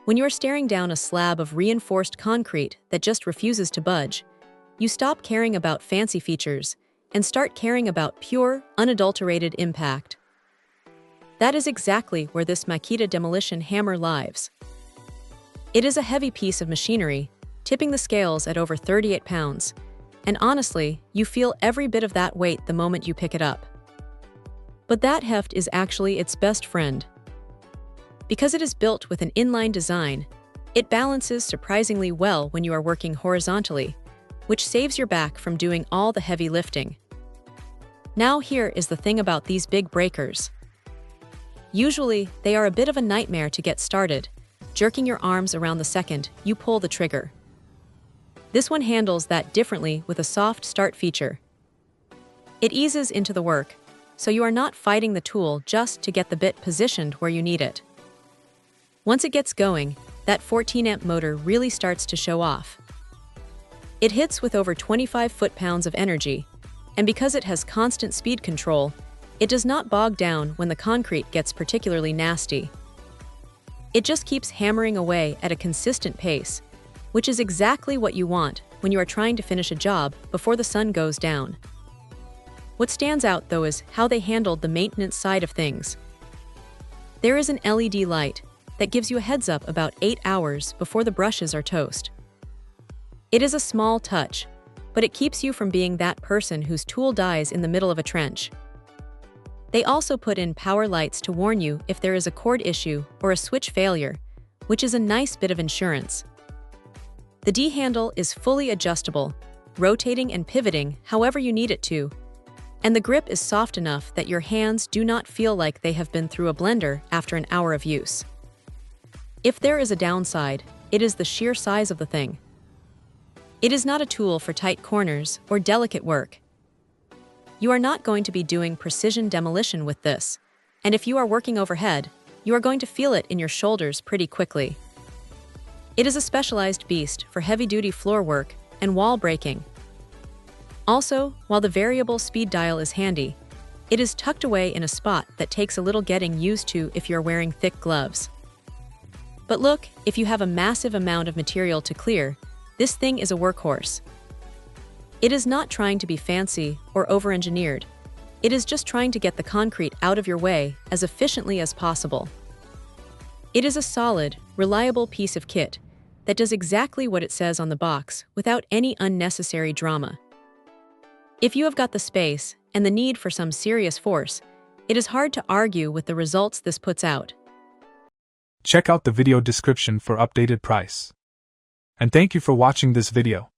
When you are staring down a slab of reinforced concrete that just refuses to budge, you stop caring about fancy features and start caring about pure, unadulterated impact. That is exactly where this Makita demolition hammer lives. It is a heavy piece of machinery, tipping the scales at over 38 pounds, and honestly, you feel every bit of that weight the moment you pick it up. But that heft is actually its best friend. Because it is built with an inline design, it balances surprisingly well when you are working horizontally, which saves your back from doing all the heavy lifting. Now here is the thing about these big breakers. Usually, they are a bit of a nightmare to get started, jerking your arms around the second you pull the trigger. This one handles that differently with a soft start feature. It eases into the work, so you are not fighting the tool just to get the bit positioned where you need it. Once it gets going, that 14-amp motor really starts to show off. It hits with over 25 foot-pounds of energy, and because it has constant speed control, it does not bog down when the concrete gets particularly nasty. It just keeps hammering away at a consistent pace, which is exactly what you want when you are trying to finish a job before the sun goes down. What stands out, though, is how they handled the maintenance side of things. There is an LED light that gives you a heads up about 8 hours before the brushes are toast. It is a small touch, but it keeps you from being that person whose tool dies in the middle of a trench. They also put in power lights to warn you if there is a cord issue or a switch failure, which is a nice bit of insurance. The D handle is fully adjustable, rotating and pivoting however you need it to, and the grip is soft enough that your hands do not feel like they have been through a blender after an hour of use. If there is a downside, it is the sheer size of the thing. It is not a tool for tight corners or delicate work. You are not going to be doing precision demolition with this, and if you are working overhead, you are going to feel it in your shoulders pretty quickly. It is a specialized beast for heavy-duty floor work and wall breaking. Also, while the variable speed dial is handy, it is tucked away in a spot that takes a little getting used to if you're wearing thick gloves. But look, if you have a massive amount of material to clear, this thing is a workhorse. It is not trying to be fancy or over-engineered. It is just trying to get the concrete out of your way as efficiently as possible. It is a solid, reliable piece of kit that does exactly what it says on the box without any unnecessary drama. If you have got the space and the need for some serious force, it is hard to argue with the results this puts out. Check out the video description for updated price. And thank you for watching this video.